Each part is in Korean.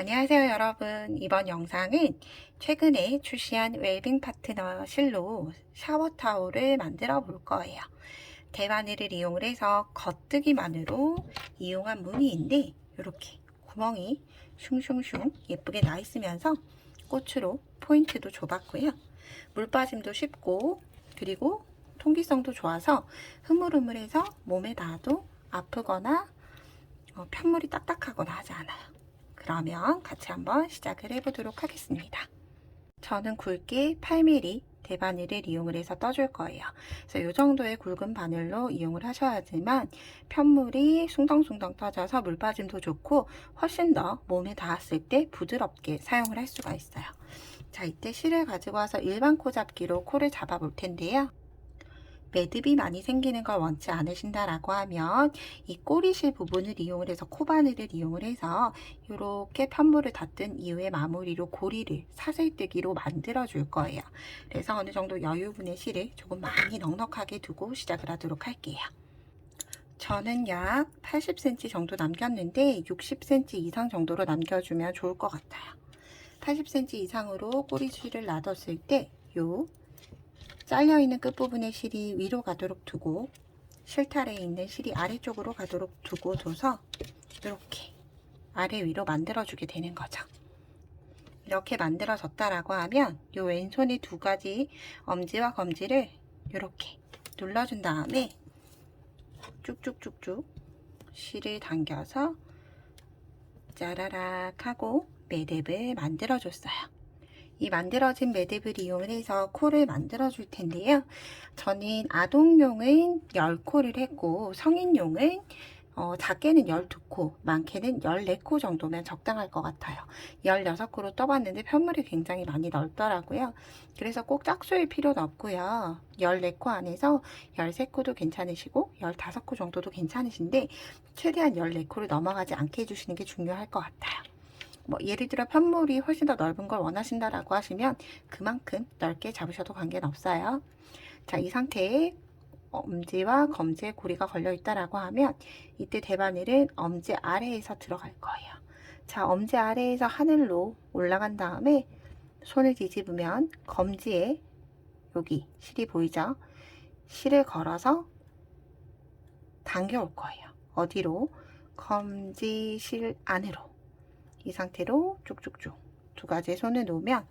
안녕하세요 여러분. 이번 영상은 최근에 출시한 웰빙 파트너 실로 샤워 타올을 만들어 볼 거예요. 대바늘을 이용을 해서 겉뜨기만으로 이용한 무늬인데 이렇게 구멍이 슝슝슝 예쁘게 나 있으면서 꽃으로 포인트도 줘봤고요. 물 빠짐도 쉽고 그리고 통기성도 좋아서 흐물흐물해서 몸에 닿아도 아프거나 편물이 딱딱하거나 하지 않아요. 그러면 같이 한번 시작을 해보도록 하겠습니다. 저는 굵게 8mm 대바늘을 이용을 해서 떠줄 거예요. 그래서 이 정도의 굵은 바늘로 이용을 하셔야지만 편물이 숭덩숭덩 떠져서 물 빠짐도 좋고 훨씬 더 몸에 닿았을 때 부드럽게 사용을 할 수가 있어요. 자, 이때 실을 가지고 와서 일반 코 잡기로 코를 잡아 볼 텐데요. 매듭이 많이 생기는 걸 원치 않으신다라고 하면 이 꼬리실 부분을 이용을 해서 코바늘을 이용을 해서 이렇게 편물을 닫은 이후에 마무리로 고리를 사슬뜨기로 만들어 줄 거예요. 그래서 어느 정도 여유분의 실을 조금 많이 넉넉하게 두고 시작을 하도록 할게요. 저는 약 80cm 정도 남겼는데 60cm 이상 정도로 남겨주면 좋을 것 같아요. 80cm 이상으로 꼬리실을 놔뒀을 때 요 잘려있는 끝부분의 실이 위로 가도록 두고 실타래에 있는 실이 아래쪽으로 가도록 두고 둬서 이렇게 아래 위로 만들어주게 되는 거죠. 이렇게 만들어졌다라고 하면 이 왼손의 두 가지 엄지와 검지를 이렇게 눌러준 다음에 쭉쭉쭉쭉 실을 당겨서 짜라락 하고 매듭을 만들어줬어요. 이 만들어진 매듭을 이용을 해서 코를 만들어 줄 텐데요. 저는 아동용은 10코를 했고 성인용은 작게는 12코, 많게는 14코 정도면 적당할 것 같아요. 16코로 떠봤는데 편물이 굉장히 많이 넓더라고요. 그래서 꼭 짝수일 필요는 없고요. 14코 안에서 13코도 괜찮으시고 15코 정도도 괜찮으신데 최대한 14코를 넘어가지 않게 해주시는 게 중요할 것 같아요. 예를 들어 편물이 훨씬 더 넓은 걸 원하신다라고 하시면 그만큼 넓게 잡으셔도 관계는 없어요. 자, 이 상태에 엄지와 검지에 고리가 걸려 있다라고 하면 이때 대바늘은 엄지 아래에서 들어갈 거예요. 자, 엄지 아래에서 하늘로 올라간 다음에 손을 뒤집으면 검지에 여기 실이 보이죠? 실을 걸어서 당겨올 거예요. 어디로? 검지 실 안으로. 이 상태로 쭉쭉쭉 두 가지의 손을 놓으면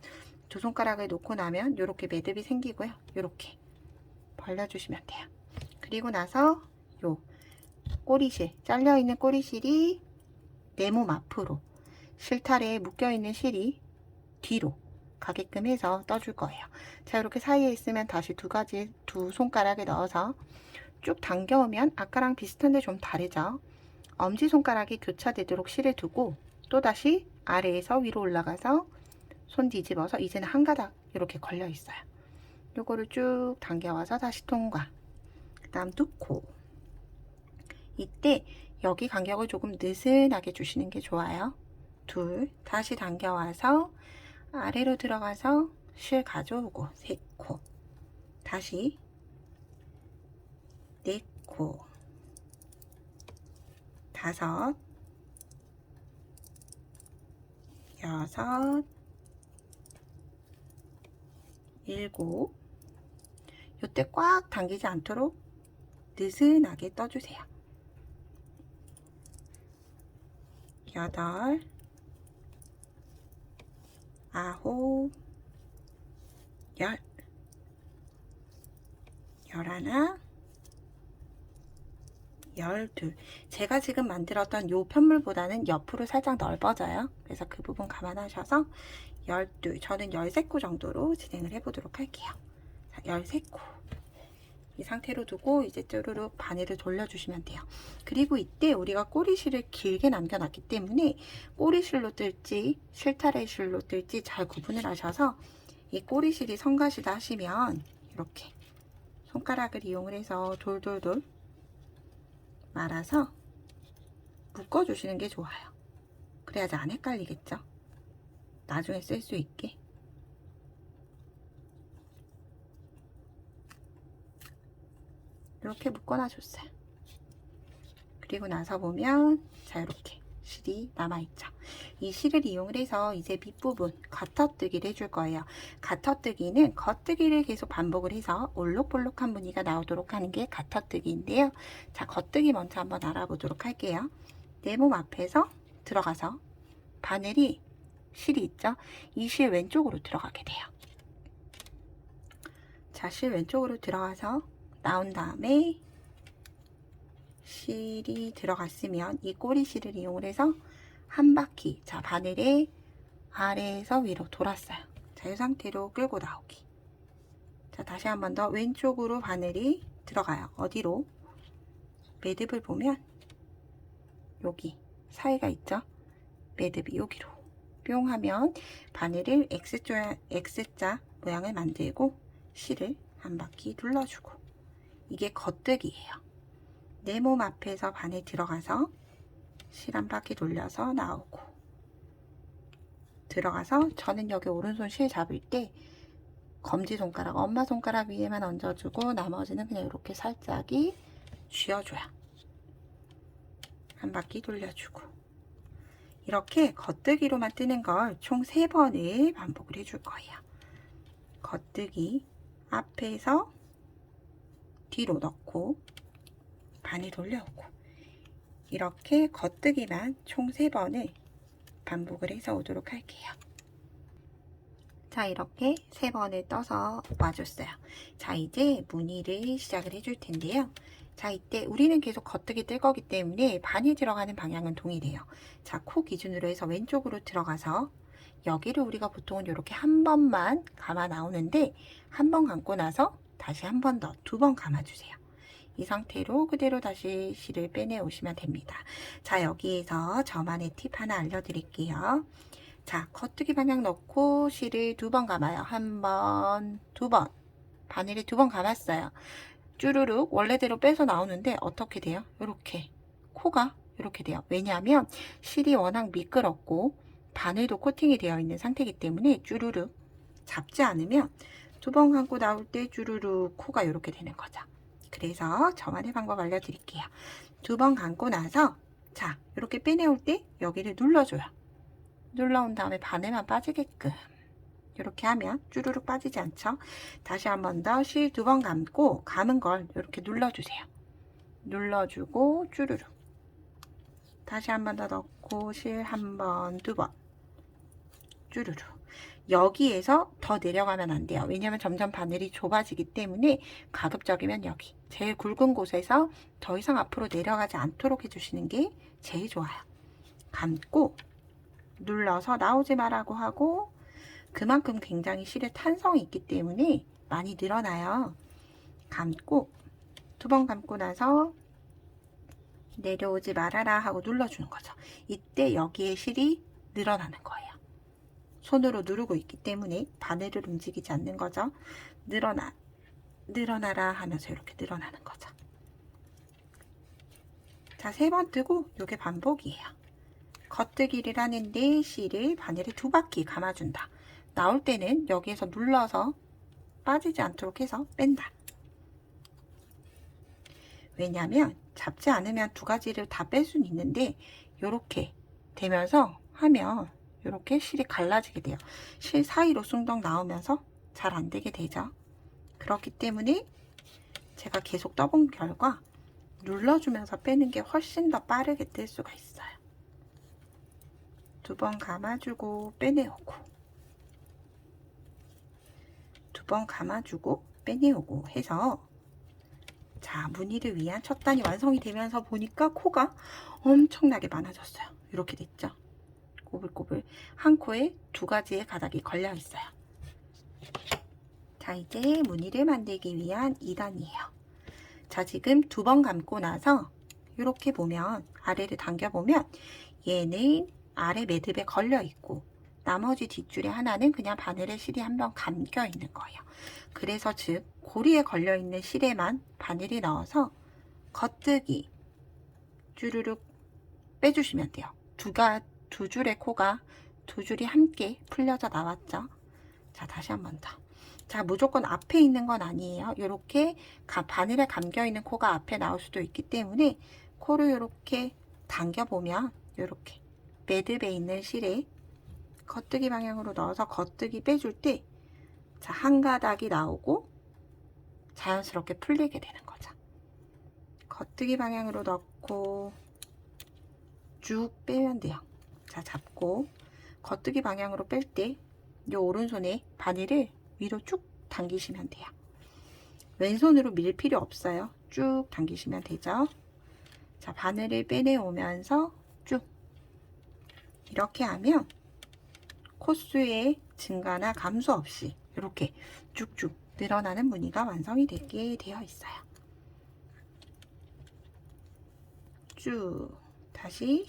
두 손가락을 놓고 나면 이렇게 매듭이 생기고요. 이렇게 벌려주시면 돼요. 그리고 나서 요 꼬리실, 잘려있는 꼬리실이 내 몸 앞으로 실타래에 묶여있는 실이 뒤로 가게끔 해서 떠줄 거예요. 자, 이렇게 사이에 있으면 다시 두 손가락에 넣어서 쭉 당겨오면 아까랑 비슷한데 좀 다르죠. 엄지손가락이 교차되도록 실을 두고 또다시 아래에서 위로 올라가서 손 뒤집어서 이제는 한 가닥 이렇게 걸려 있어요. 요거를 쭉 당겨와서 다시 통과. 그 다음 두 코. 이때 여기 간격을 조금 느슨하게 주시는 게 좋아요. 둘, 다시 당겨와서 아래로 들어가서 실 가져오고 세 코. 다시 네 코. 다섯, 여섯, 일곱. 이때 꽉 당기지 않도록 느슨하게 떠주세요. 여덟, 아홉, 열, 열하나, 열둘. 제가 지금 만들었던 요 편물보다는 옆으로 살짝 넓어져요. 그래서 그 부분 감안하셔서 12, 저는 13코 정도로 진행을 해보도록 할게요. 자, 13코. 이 상태로 두고 이제 쭈루룩 바늘을 돌려주시면 돼요. 그리고 이때 우리가 꼬리실을 길게 남겨놨기 때문에 꼬리실로 뜰지 실타래 실로 뜰지 잘 구분을 하셔서 이 꼬리실이 성가시다 하시면 이렇게 손가락을 이용을 해서 돌돌돌 말아서 묶어주시는 게 좋아요. 그래야지 안 헷갈리겠죠? 나중에 쓸 수 있게. 이렇게 묶어놔 줬어요. 그리고 나서 보면 자, 이렇게 실이 남아있죠. 이 실을 이용을 해서 이제 밑부분 겉어뜨기를 해줄 거예요. 겉어뜨기는 겉뜨기를 계속 반복을 해서 올록볼록한 무늬가 나오도록 하는 게 겉어뜨기인데요. 자, 겉뜨기 먼저 한번 알아보도록 할게요. 내 몸 앞에서 들어가서 바늘이 실이 있죠. 이 실 왼쪽으로 들어가게 돼요. 자, 실 왼쪽으로 들어가서 나온 다음에 실이 들어갔으면 이 꼬리 실을 이용을 해서 한 바퀴, 자, 바늘에 아래에서 위로 돌았어요. 자, 이 상태로 끌고 나오기. 자, 다시 한 번 더 왼쪽으로 바늘이 들어가요. 어디로? 매듭을 보면 여기 사이가 있죠. 매듭이 여기로 뿅 하면 바늘을 X자 모양을 만들고 실을 한 바퀴 둘러주고, 이게 겉뜨기예요. 내 몸 앞에서 바늘 들어가서 실 한 바퀴 돌려서 나오고, 들어가서 저는 여기 오른손 실 잡을 때 검지손가락, 엄마 손가락 위에만 얹어주고 나머지는 그냥 이렇게 살짝이 쥐어줘요. 한 바퀴 돌려주고, 이렇게 겉뜨기로만 뜨는 걸 총 3번을 반복을 해줄 거예요. 겉뜨기, 앞에서 뒤로 넣고 바늘 돌려오고, 이렇게 겉뜨기만 총 3번을 반복을 해서 오도록 할게요. 자, 이렇게 3번을 떠서 와줬어요. 자, 이제 무늬를 시작을 해줄 텐데요. 자, 이때 우리는 계속 겉뜨기 뜰 거기 때문에 바늘 들어가는 방향은 동일해요. 자, 코 기준으로 해서 왼쪽으로 들어가서 여기를 우리가 보통은 이렇게 한 번만 감아 나오는데, 한 번 감고 나서 다시 한 번 더, 2번 감아주세요. 이 상태로 그대로 다시 실을 빼내 오시면 됩니다. 자, 여기에서 저만의 팁 하나 알려드릴게요. 자, 겉뜨기 방향 넣고 실을 2번 감아요. 한 번, 2번. 바늘을 2번 감았어요. 쭈루룩 원래대로 빼서 나오는데 어떻게 돼요? 이렇게 코가 이렇게 돼요. 왜냐하면 실이 워낙 미끄럽고 바늘도 코팅이 되어 있는 상태이기 때문에 쭈루룩 잡지 않으면 2번 감고 나올 때 쭈루룩 코가 이렇게 되는 거죠. 그래서 저만의 방법 알려드릴게요. 2번 감고 나서, 자, 이렇게 빼내올 때 여기를 눌러줘요. 눌러온 다음에 바늘만 빠지게끔 이렇게 하면 쭈루룩 빠지지 않죠. 다시 한 번 더 실 2번 감고 감은 걸 이렇게 눌러주세요. 눌러주고 쭈루룩, 다시 한 번 더 넣고 실 한 번, 2번, 쭈루룩. 여기에서 더 내려가면 안 돼요. 왜냐면 점점 바늘이 좁아지기 때문에 가급적이면 여기 제일 굵은 곳에서 더 이상 앞으로 내려가지 않도록 해주시는 게 제일 좋아요. 감고 눌러서 나오지 말라고 하고, 그만큼 굉장히 실에 탄성이 있기 때문에 많이 늘어나요. 감고 2번 감고 나서 내려오지 말아라 하고 눌러주는 거죠. 이때 여기에 실이 늘어나는 거예요. 손으로 누르고 있기 때문에 바늘을 움직이지 않는 거죠. 늘어나라 하면서 이렇게 늘어나는 거죠. 자, 3번 뜨고 요게 반복이에요. 겉뜨기를 하는데 실을 바늘에 2바퀴 감아준다. 나올 때는 여기에서 눌러서 빠지지 않도록 해서 뺀다. 왜냐면 잡지 않으면 2가지를 다 뺄 수는 있는데 이렇게 되면서 하면 이렇게 실이 갈라지게 돼요. 실 사이로 숭덩 나오면서 잘 안 되게 되죠. 그렇기 때문에 제가 계속 떠본 결과 눌러주면서 빼는 게 훨씬 더 빠르게 뜰 수가 있어요. 2번 감아주고 빼내오고, 2번 감아주고 빼내오고 해서, 자, 무늬를 위한 첫 단이 완성이 되면서 보니까 코가 엄청나게 많아졌어요. 이렇게 됐죠. 꼬불꼬불 한 코에 2가지의 가닥이 걸려 있어요. 자, 이제 무늬를 만들기 위한 2단이에요. 자, 지금 2번 감고 나서 이렇게 보면, 아래를 당겨보면 얘는 아래 매듭에 걸려 있고 나머지 뒷줄에 하나는 그냥 바늘에 실이 한번 감겨 있는 거예요. 그래서 즉 고리에 걸려 있는 실에만 바늘이 넣어서 겉뜨기 쭈루룩 빼주시면 돼요. 두 줄의 코가 2줄이 함께 풀려져 나왔죠. 자, 다시 한 번 더. 자, 무조건 앞에 있는 건 아니에요. 이렇게 바늘에 감겨 있는 코가 앞에 나올 수도 있기 때문에 코를 이렇게 당겨보면 이렇게 매듭에 있는 실에 겉뜨기 방향으로 넣어서 겉뜨기 빼줄 때 자, 한 가닥이 나오고 자연스럽게 풀리게 되는 거죠. 겉뜨기 방향으로 넣고 쭉 빼면 돼요. 자, 잡고 겉뜨기 방향으로 뺄 때 이 오른손에 바늘을 위로 쭉 당기시면 돼요. 왼손으로 밀 필요 없어요. 쭉 당기시면 되죠. 자, 바늘을 빼내오면서 쭉 이렇게 하면 코수의 증가나 감소 없이 이렇게 쭉쭉 늘어나는 무늬가 완성이 되게 되어 있어요. 쭉 다시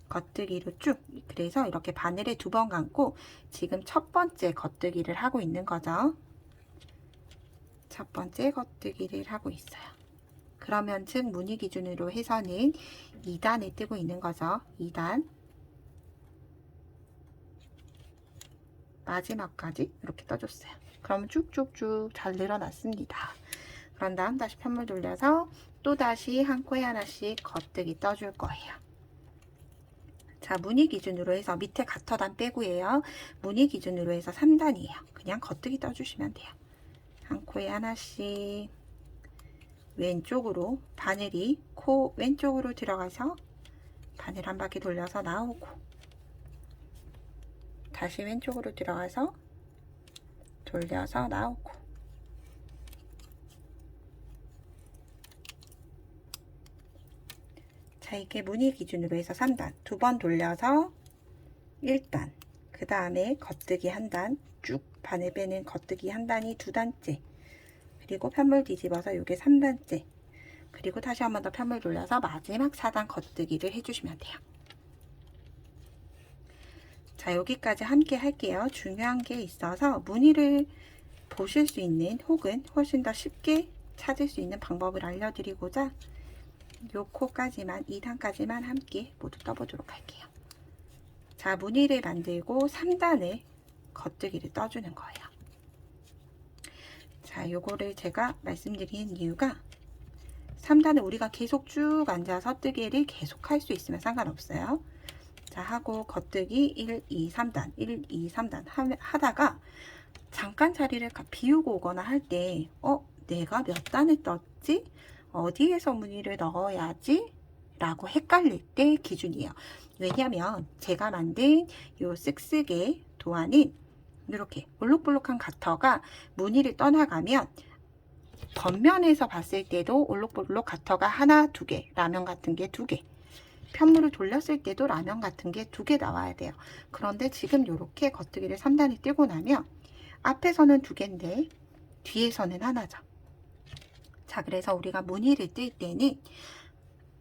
겉뜨기로 쭉. 그래서 이렇게 바늘에 2번 감고 지금 첫 번째 겉뜨기를 하고 있는 거죠. 첫 번째 겉뜨기를 하고 있어요. 그러면 즉 무늬 기준으로 해서는 2단을 뜨고 있는 거죠. 2단 마지막까지 이렇게 떠줬어요. 그럼 쭉쭉쭉 잘 늘어났습니다. 그런 다음 다시 편물 돌려서 또다시 한 코에 하나씩 겉뜨기 떠줄 거예요. 자, 무늬 기준으로 해서 밑에 가터단 빼고예요. 무늬 기준으로 해서 3단이에요. 그냥 겉뜨기 떠주시면 돼요. 한 코에 하나씩 왼쪽으로 바늘이 코 왼쪽으로 들어가서 바늘 한 바퀴 돌려서 나오고 다시 왼쪽으로 들어가서 돌려서 나오고 자, 이게 무늬 기준으로 해서 3단 2번 돌려서 1단 그 다음에 겉뜨기 1단 쭉 바늘 빼는 겉뜨기 1단이 2단째 그리고 편물 뒤집어서 이게 3단째 그리고 다시 한 번 더 편물 돌려서 마지막 4단 겉뜨기를 해주시면 돼요. 자, 여기까지 함께 할게요. 중요한 게 있어서 무늬를 보실 수 있는 혹은 훨씬 더 쉽게 찾을 수 있는 방법을 알려드리고자 요 코까지만 2단까지만 함께 모두 떠보도록 할게요. 자, 무늬를 만들고 3단을 겉뜨기를 떠주는 거예요. 자, 요거를 제가 말씀드리는 이유가 3단을 우리가 계속 쭉 앉아서 뜨개를 계속 할 수 있으면 상관없어요. 자, 하고 겉뜨기 1, 2, 3단 1, 2, 3단 하다가 잠깐 자리를 비우고 오거나 할 때 내가 몇 단을 떴지? 어디에서 무늬를 넣어야지? 라고 헷갈릴 때 기준이에요. 왜냐면 제가 만든 요 쓱쓱의 도안은 이렇게 볼록볼록한 가터가 무늬를 떠나가면 겉면에서 봤을 때도 올록볼록 가터가 하나, 2개, 라면 같은 게 2개 편물을 돌렸을 때도 라면 같은 게 2개 나와야 돼요. 그런데 지금 이렇게 겉뜨기를 3단을 뜨고 나면 앞에서는 2개인데 뒤에서는 하나죠. 자, 그래서 우리가 무늬를 뜰 때는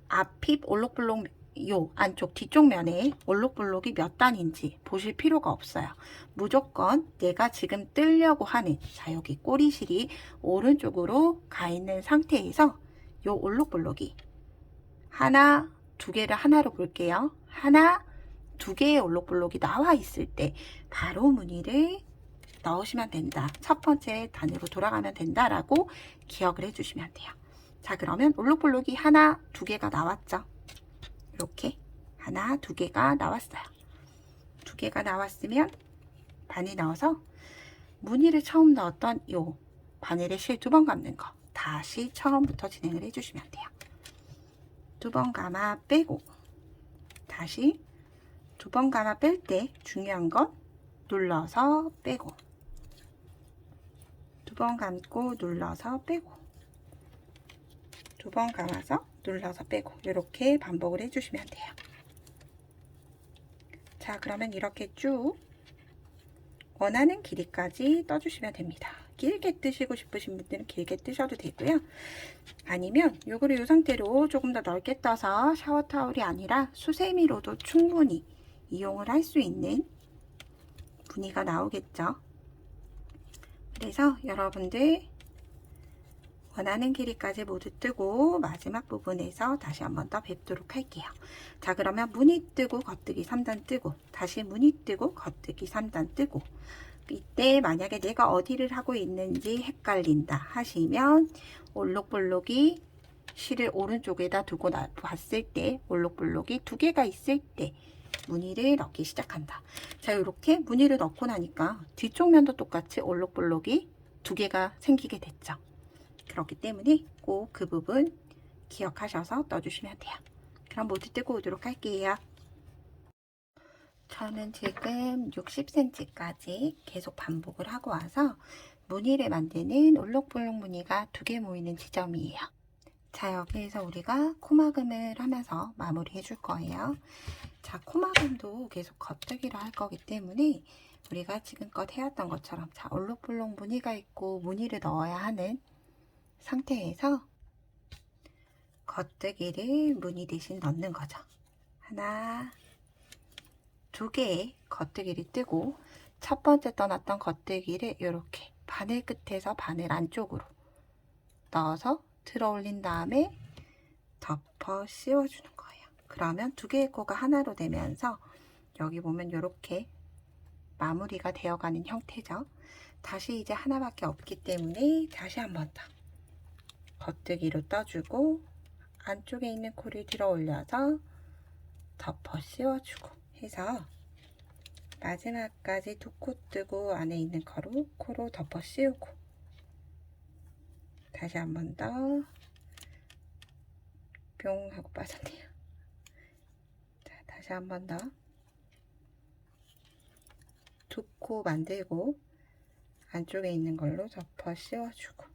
앞이 올록볼록 요 안쪽 뒤쪽 면에 올록볼록이 몇 단인지 보실 필요가 없어요. 무조건 내가 지금 뜨려고 하는 자, 여기 꼬리실이 오른쪽으로 가 있는 상태에서 요 올록볼록이 하나, 2개를 하나로 볼게요. 하나, 2개의 올록볼록이 나와 있을 때 바로 무늬를 넣으시면 된다. 첫 번째 단으로 돌아가면 된다라고 기억을 해주시면 돼요. 자, 그러면 올록볼록이 하나, 2개가 나왔죠. 이렇게 하나, 2개가 나왔어요. 2개가 나왔으면 바늘 넣어서 무늬를 처음 넣었던 요 바늘에 실 2번 감는 거 다시 처음부터 진행을 해주시면 돼요. 2번 감아 빼고 다시 2번 감아 뺄 때 중요한 건 눌러서 빼고 2번 감고 눌러서 빼고 2번 감아서 눌러서 빼고 이렇게 반복을 해주시면 돼요. 자, 그러면 이렇게 쭉 원하는 길이까지 떠주시면 됩니다. 길게 뜨시고 싶으신 분들은 길게 뜨셔도 되고요. 아니면 요거를 이 상태로 조금 더 넓게 떠서 샤워타올이 아니라 수세미로도 충분히 이용을 할 수 있는 무늬가 나오겠죠. 그래서 여러분들 원하는 길이까지 모두 뜨고 마지막 부분에서 다시 한 번 더 뵙도록 할게요. 자, 그러면 무늬 뜨고 겉뜨기 3단 뜨고 다시 무늬 뜨고 겉뜨기 3단 뜨고 이때 만약에 내가 어디를 하고 있는지 헷갈린다 하시면 올록볼록이 실을 오른쪽에다 두고 봤을 때 올록블록이 2개가 있을 때 무늬를 넣기 시작한다. 자, 이렇게 무늬를 넣고 나니까 뒤쪽 면도 똑같이 올록블록이 2개가 생기게 됐죠. 그렇기 때문에 꼭 그 부분 기억하셔서 떠주시면 돼요. 그럼 모두 뜨고 오도록 할게요. 저는 지금 60cm까지 계속 반복을 하고 와서 무늬를 만드는 올록블록 무늬가 2개 모이는 지점이에요. 자, 여기에서 우리가 코막음을 하면서 마무리 해줄 거예요. 자, 코막음도 계속 겉뜨기로 할 거기 때문에 우리가 지금껏 해왔던 것처럼 자, 올록블록 무늬가 있고 무늬를 넣어야 하는 상태에서 겉뜨기를 무늬 대신 넣는 거죠. 하나, 2개의 겉뜨기를 뜨고 첫 번째 떠났던 겉뜨기를 이렇게 바늘 끝에서 바늘 안쪽으로 넣어서 들어 올린 다음에 덮어 씌워주는 거예요. 그러면 2개의 코가 하나로 되면서 여기 보면 이렇게 마무리가 되어가는 형태죠. 다시 이제 하나밖에 없기 때문에 다시 한 번 더 겉뜨기로 떠주고 안쪽에 있는 코를 들어 올려서 덮어 씌워주고 해서 마지막까지 2코 뜨고 안에 있는 코로 덮어 씌우고 다시 한 번 더 뿅 하고 빠졌네요. 자, 다시 한 번 더 2코 만들고 안쪽에 있는 걸로 덮어 씌워주고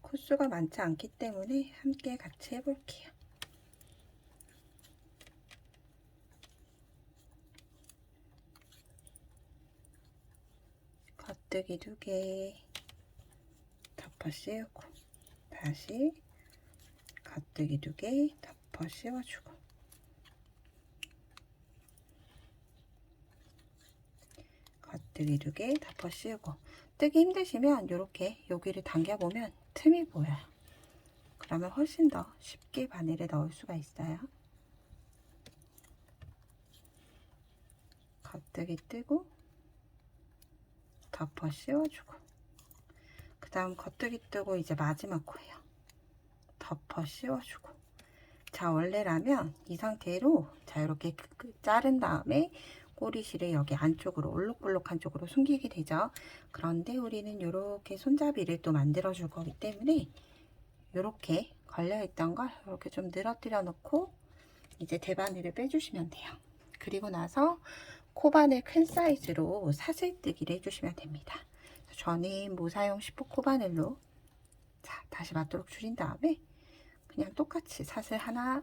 코수가 많지 않기 때문에 함께 같이 해볼게요. 겉뜨기 2개 덮어 씌우고 다시 겉뜨기 2개 덮어 씌워주고 겉뜨기 2개 덮어 씌우고 뜨기 힘드시면 이렇게 여기를 당겨보면 틈이 보여요. 그러면 훨씬 더 쉽게 바늘을 넣을 수가 있어요. 겉뜨기 뜨고 덮어 씌워주고 그 다음 겉뜨기 뜨고 이제 마지막 코예요. 덮어 씌워주고 자, 원래라면 이 상태로 자 이렇게 자른 다음에 꼬리실을 여기 안쪽으로 올록블록한 쪽으로 숨기게 되죠. 그런데 우리는 이렇게 손잡이를 또 만들어 줄 거기 때문에 이렇게 걸려있던 걸 이렇게 좀 늘어뜨려 놓고 이제 대바늘을 빼주시면 돼요. 그리고 나서 코바늘 큰 사이즈로 사슬뜨기를 해주시면 됩니다. 저는 모사용 10호 코바늘로 자, 다시 맞도록 줄인 다음에 그냥 똑같이 사슬 하나,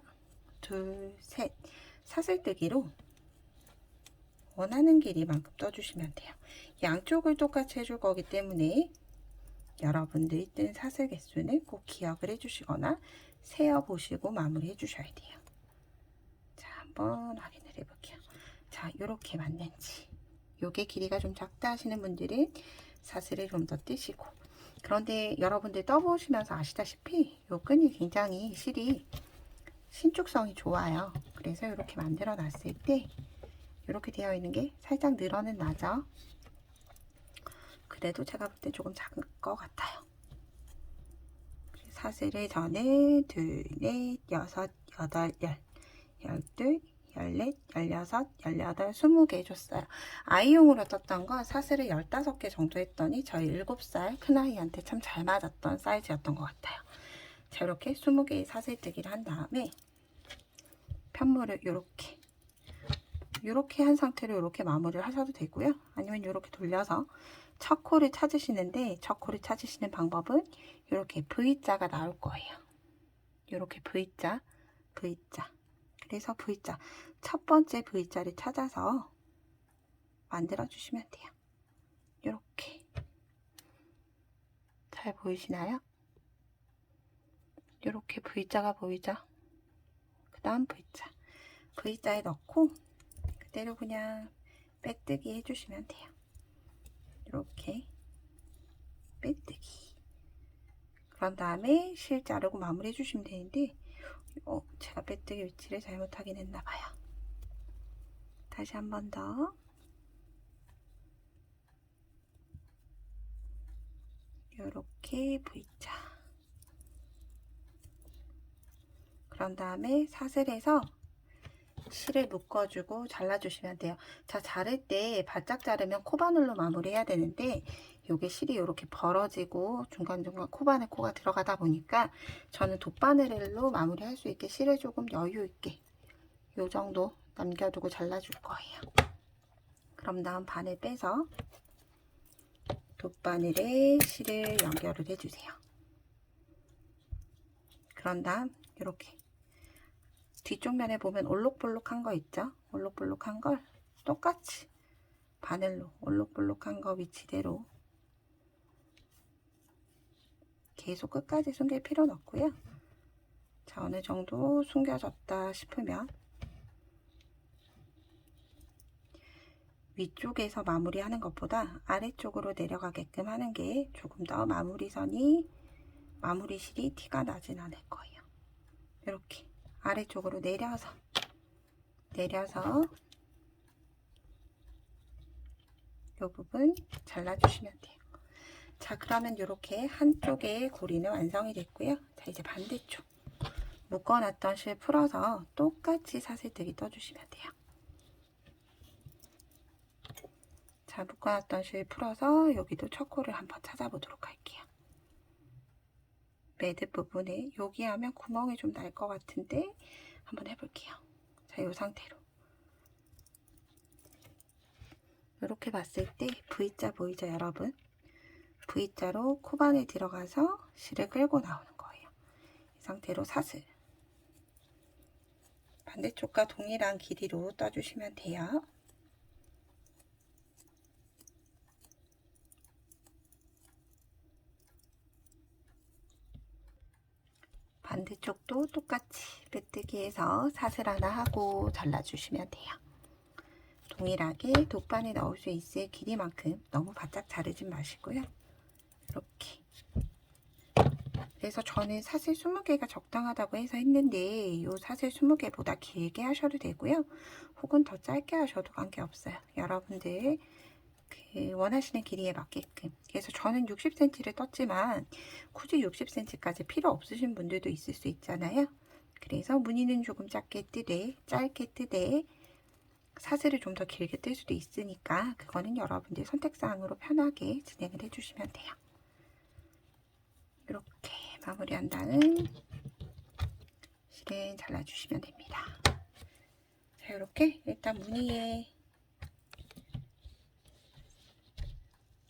둘, 셋 사슬뜨기로 원하는 길이만큼 떠주시면 돼요. 양쪽을 똑같이 해줄 거기 때문에 여러분들이 뜬 사슬 개수는 꼭 기억을 해주시거나 세어보시고 마무리 해주셔야 돼요. 자, 한번 확인을 해볼게요. 자, 요렇게 맞는지 요게 길이가 좀 작다 하시는 분들은 사슬을 좀 더 뜨시고 그런데 여러분들 떠보시면서 아시다시피 요 끈이 굉장히 실이 신축성이 좋아요. 그래서 이렇게 만들어 놨을 때 이렇게 되어 있는 게 살짝 늘어는 나죠. 그래도 제가 볼 때 조금 작은 것 같아요. 사슬을 저는 2, 4, 6, 8, 10, 12, 14, 16, 18, 20개 해줬어요. 아이용으로 떴던 건 사슬을 15개 정도 했더니 저희 7살 큰아이한테 참 잘 맞았던 사이즈였던 것 같아요. 자, 이렇게 20개의 사슬뜨기를 한 다음에 편물을 이렇게 한 상태로 이렇게 마무리를 하셔도 되고요. 아니면 이렇게 돌려서 첫 코를 찾으시는데 첫 코를 찾으시는 방법은 이렇게 V자가 나올 거예요. 이렇게 V자, V자. 그래서 V자, 첫 번째 V자를 찾아서 만들어 주시면 돼요. 이렇게 잘 보이시나요? 이렇게 V자가 보이죠? 그 다음 V자, V자에 넣고 그대로 그냥 빼뜨기 해주시면 돼요. 이렇게 빼뜨기. 그런 다음에 실 자르고 마무리 해주시면 되는데 제가 빼뜨기 위치를 잘못하긴 했나봐요. 다시 한 번 더 이렇게 V자. 그런 다음에 사슬에서 실을 묶어주고 잘라주시면 돼요. 자, 자를 때 바짝 자르면 코바늘로 마무리해야 되는데 요게 실이 이렇게 벌어지고 중간중간 코바늘 코가 들어가다 보니까 저는 돗바늘로 마무리할 수 있게 실을 조금 여유 있게 요 정도 남겨두고 잘라줄 거예요. 그럼 다음 바늘 빼서 돗바늘에 실을 연결을 해주세요. 그런 다음 이렇게 뒤쪽 면에 보면 올록볼록한 거 있죠? 올록볼록한 걸 똑같이 바늘로 올록볼록한 거 위치대로 계속 끝까지 숨길 필요는 없고요. 자, 어느 정도 숨겨졌다 싶으면 위쪽에서 마무리하는 것보다 아래쪽으로 내려가게끔 하는 게 조금 더 마무리선이 마무리실이 티가 나진 않을 거예요. 이렇게 아래쪽으로 내려서 이 부분 잘라주시면 돼요. 자, 그러면 이렇게 한쪽의 고리는 완성이 됐고요. 자, 이제 반대쪽 묶어놨던 실 풀어서 똑같이 사슬뜨기 떠주시면 돼요. 자, 묶어놨던 실 풀어서 여기도 첫 코를 한번 찾아보도록 할게요. 매듭 부분에 여기 하면 구멍이 좀 날 것 같은데 한번 해볼게요. 자, 이 상태로 이렇게 봤을 때 V자 보이죠, 여러분? V자로 코바늘 들어가서 실을 끌고 나오는 거예요. 이 상태로 사슬 반대쪽과 동일한 길이로 떠주시면 돼요. 반대쪽도 똑같이 빼뜨기해서 사슬 하나 하고 잘라주시면 돼요. 동일하게 돗바늘 넣을 수 있을 길이만큼 너무 바짝 자르지 마시고요. 이렇게. 그래서 저는 사슬 20개가 적당하다고 해서 했는데 이 사슬 20개보다 길게 하셔도 되고요. 혹은 더 짧게 하셔도 관계없어요. 여러분들 원하시는 길이에 맞게끔. 그래서 저는 60cm를 떴지만 굳이 60cm까지 필요 없으신 분들도 있을 수 있잖아요. 그래서 무늬는 조금 짧게 뜨되 사슬을 좀 더 길게 뜰 수도 있으니까 그거는 여러분들 선택사항으로 편하게 진행을 해주시면 돼요. 이렇게 마무리한 다음 실은 잘라주시면 됩니다. 자, 이렇게 일단 무늬에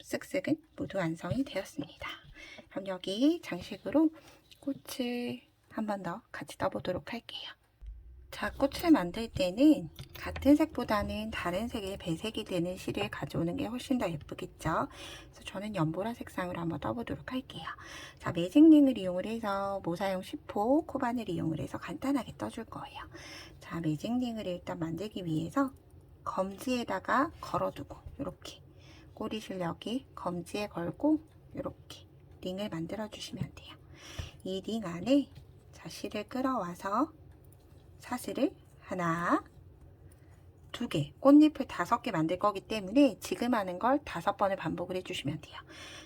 쓱쓱은 모두 완성이 되었습니다. 그럼 여기 장식으로 꽃을 한 번 더 같이 떠보도록 할게요. 자, 꽃을 만들 때는 같은 색보다는 다른 색의 배색이 되는 실을 가져오는 게 훨씬 더 예쁘겠죠. 그래서 저는 연보라 색상으로 한번 떠보도록 할게요. 자, 매직링을 이용을 해서 모사용 10호 코바늘 이용을 해서 간단하게 떠줄 거예요. 자, 매직링을 일단 만들기 위해서 검지에다가 걸어두고 이렇게 꼬리실 여기 검지에 걸고 이렇게 링을 만들어 주시면 돼요. 이 링 안에 자, 실을 끌어와서 사슬을 하나, 두 개, 꽃잎을 5개 만들 거기 때문에 지금 하는 걸 5번을 반복을 해주시면 돼요.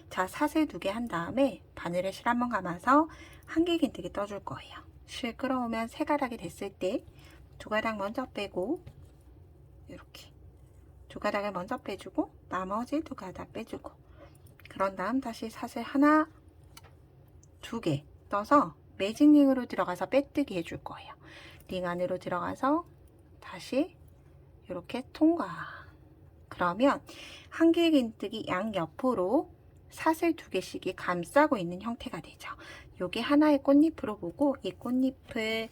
자, 사슬 2개 한 다음에 바늘에 실 한번 감아서 한길긴뜨기 떠줄 거예요. 실 끌어오면 3가닥이 됐을 때 2가닥 먼저 빼고 이렇게 2가닥을 먼저 빼주고 나머지 2가닥 빼주고 그런 다음 다시 사슬 하나, 2개 떠서 매직링으로 들어가서 빼뜨기 해줄 거예요. 링 안으로 들어가서 다시 이렇게 통과. 그러면 한길긴뜨기 양옆으로 사슬 2개씩이 감싸고 있는 형태가 되죠. 요게 하나의 꽃잎으로 보고 이 꽃잎을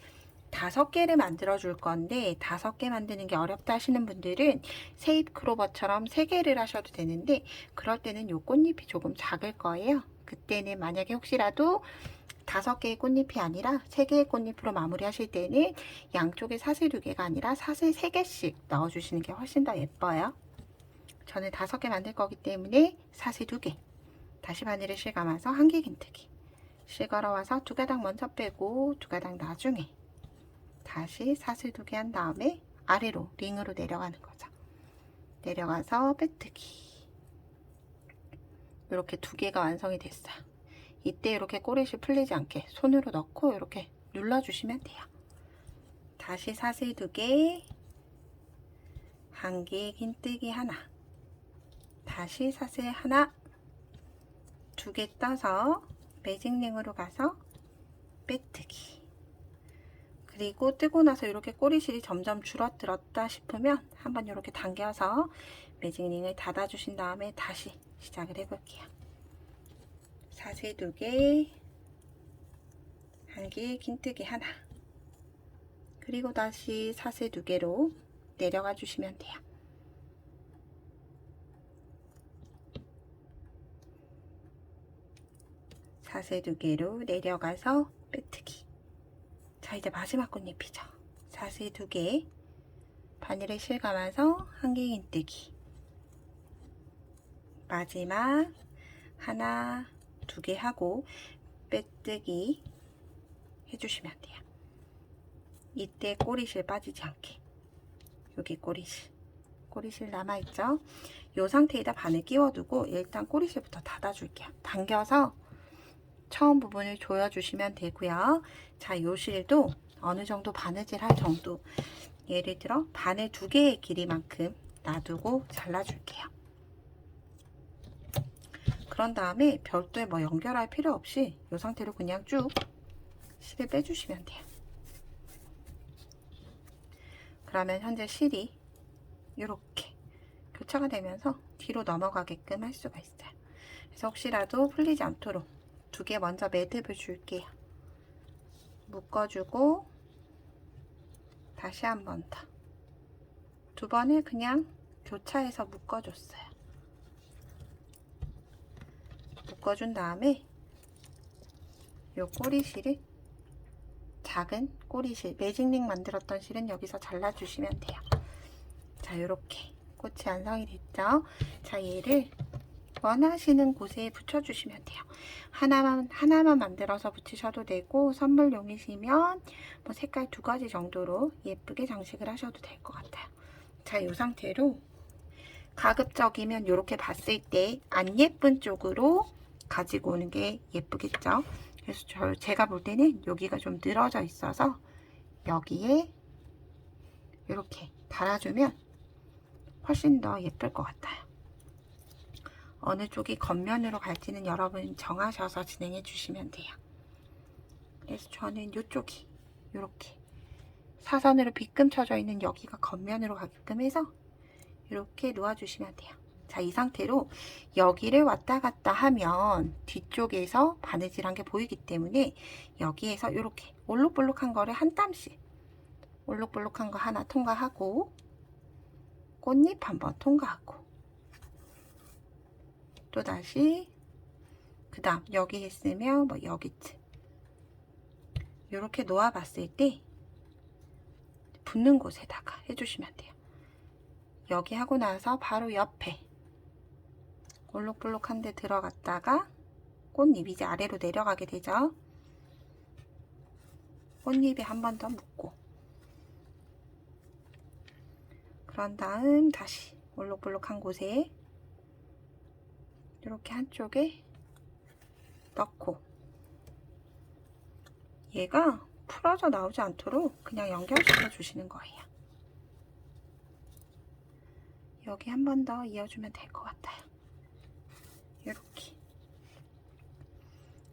5개를 만들어 줄 건데 5개 만드는 게 어렵다 하시는 분들은 세잎 크로버처럼 3개를 하셔도 되는데 그럴 때는 요 꽃잎이 조금 작을 거예요. 그때는 만약에 혹시라도 5개의 꽃잎이 아니라 3개의 꽃잎으로 마무리 하실 때는 양쪽에 사슬 2개가 아니라 사슬 3개씩 넣어주시는 게 훨씬 더 예뻐요. 저는 5개 만들 거기 때문에 사슬 2개 다시 바늘에 실 감아서 한길긴뜨기 실 걸어와서 2가닥 먼저 빼고 2가닥 나중에 다시 사슬 2개 한 다음에 아래로 링으로 내려가는 거죠. 내려가서 빼뜨기 이렇게 두 개가 완성이 됐어요. 이때 이렇게 꼬리실 풀리지 않게 손으로 넣고 이렇게 눌러주시면 돼요. 다시 사슬 2개, 한개 긴뜨기 하나, 다시 사슬 하나, 2개 떠서 매직링으로 가서 빼뜨기. 그리고 뜨고 나서 이렇게 꼬리실이 점점 줄어들었다 싶으면 한번 이렇게 당겨서 매직링을 닫아 주신 다음에 다시 시작을 해 볼게요. 사슬 2개, 한개 긴뜨기 하나, 그리고 다시 사슬 2개로 내려가 주시면 돼요. 사슬 2개로 내려가서 빼뜨기. 자, 이제 마지막 꽃잎이죠. 사슬 2개, 바늘을 실감아서 한개 긴뜨기. 마지막 하나, 2개 하고 빼뜨기 해주시면 돼요. 이때 꼬리실 빠지지 않게. 여기 꼬리실 남아있죠? 이 상태에다 바늘 끼워두고 일단 꼬리실부터 닫아줄게요. 당겨서 처음 부분을 조여주시면 되고요. 자, 요 실도 어느 정도 바느질 할 정도, 예를 들어 바늘 2개의 길이만큼 놔두고 잘라줄게요. 그런 다음에 별도의 뭐 연결할 필요 없이 이 상태로 그냥 쭉 실을 빼주시면 돼요. 그러면 현재 실이 이렇게 교차가 되면서 뒤로 넘어가게끔 할 수가 있어요. 그래서 혹시라도 풀리지 않도록 2개 먼저 매듭을 줄게요. 묶어주고 다시 한 번 더. 2번을 그냥 교차해서 묶어줬어요. 묶어준 다음에 이 꼬리실을, 작은 꼬리실, 매직링 만들었던 실은 여기서 잘라주시면 돼요. 자, 이렇게 꽃이 완성이 됐죠? 자, 얘를 원하시는 곳에 붙여주시면 돼요. 하나만 만들어서 붙이셔도 되고, 선물용이시면 뭐 색깔 2가지 정도로 예쁘게 장식을 하셔도 될 것 같아요. 자, 이 상태로 가급적이면 이렇게 봤을 때 안 예쁜 쪽으로 가지고 오는 게 예쁘겠죠? 그래서 제가 볼 때는 여기가 좀 늘어져 있어서 여기에 이렇게 달아주면 훨씬 더 예쁠 것 같아요. 어느 쪽이 겉면으로 갈지는 여러분 정하셔서 진행해 주시면 돼요. 그래서 저는 이쪽이 이렇게 사선으로 빗금 쳐져 있는 여기가 겉면으로 가게끔 해서 이렇게 놓아주시면 돼요. 자, 이 상태로 여기를 왔다 갔다 하면 뒤쪽에서 바느질한 게 보이기 때문에 여기에서 이렇게 올록볼록한 거를 한 땀씩, 올록볼록한 거 하나 통과하고 꽃잎 한번 통과하고 또다시 그 다음 여기 했으면 뭐 여기쯤 이렇게 놓아봤을 때 붙는 곳에다가 해주시면 돼요. 여기 하고 나서 바로 옆에 올록볼록한 데 들어갔다가 꽃잎이 이제 아래로 내려가게 되죠. 꽃잎에 한 번 더 묶고 그런 다음 다시 올록볼록한 곳에 이렇게 한쪽에 넣고 얘가 풀어져 나오지 않도록 그냥 연결시켜 주시는 거예요. 여기 한 번 더 이어주면 될 것 같아요. 이렇게.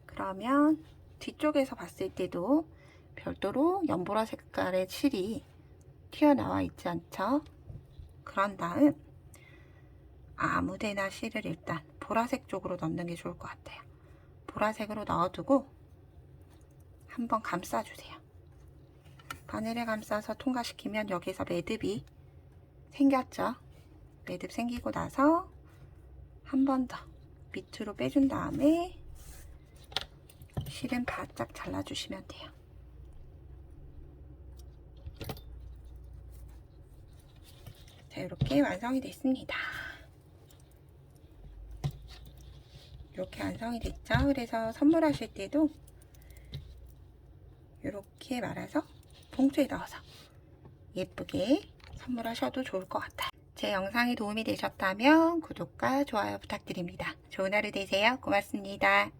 그러면 뒤쪽에서 봤을 때도 별도로 연보라 색깔의 실이 튀어나와 있지 않죠? 그런 다음 아무데나 실을 일단 보라색 쪽으로 넣는 게 좋을 것 같아요. 보라색으로 넣어두고 한번 감싸주세요. 바늘에 감싸서 통과시키면 여기서 매듭이 생겼죠? 매듭 생기고 나서 한 번 더 밑으로 빼준 다음에 실은 바짝 잘라주시면 돼요. 자, 이렇게 완성이 됐습니다. 이렇게 완성이 됐죠? 그래서 선물하실 때도 이렇게 말아서 봉투에 넣어서 예쁘게 선물하셔도 좋을 것 같아요. 제 영상이 도움이 되셨다면 구독과 좋아요 부탁드립니다. 좋은 하루 되세요. 고맙습니다.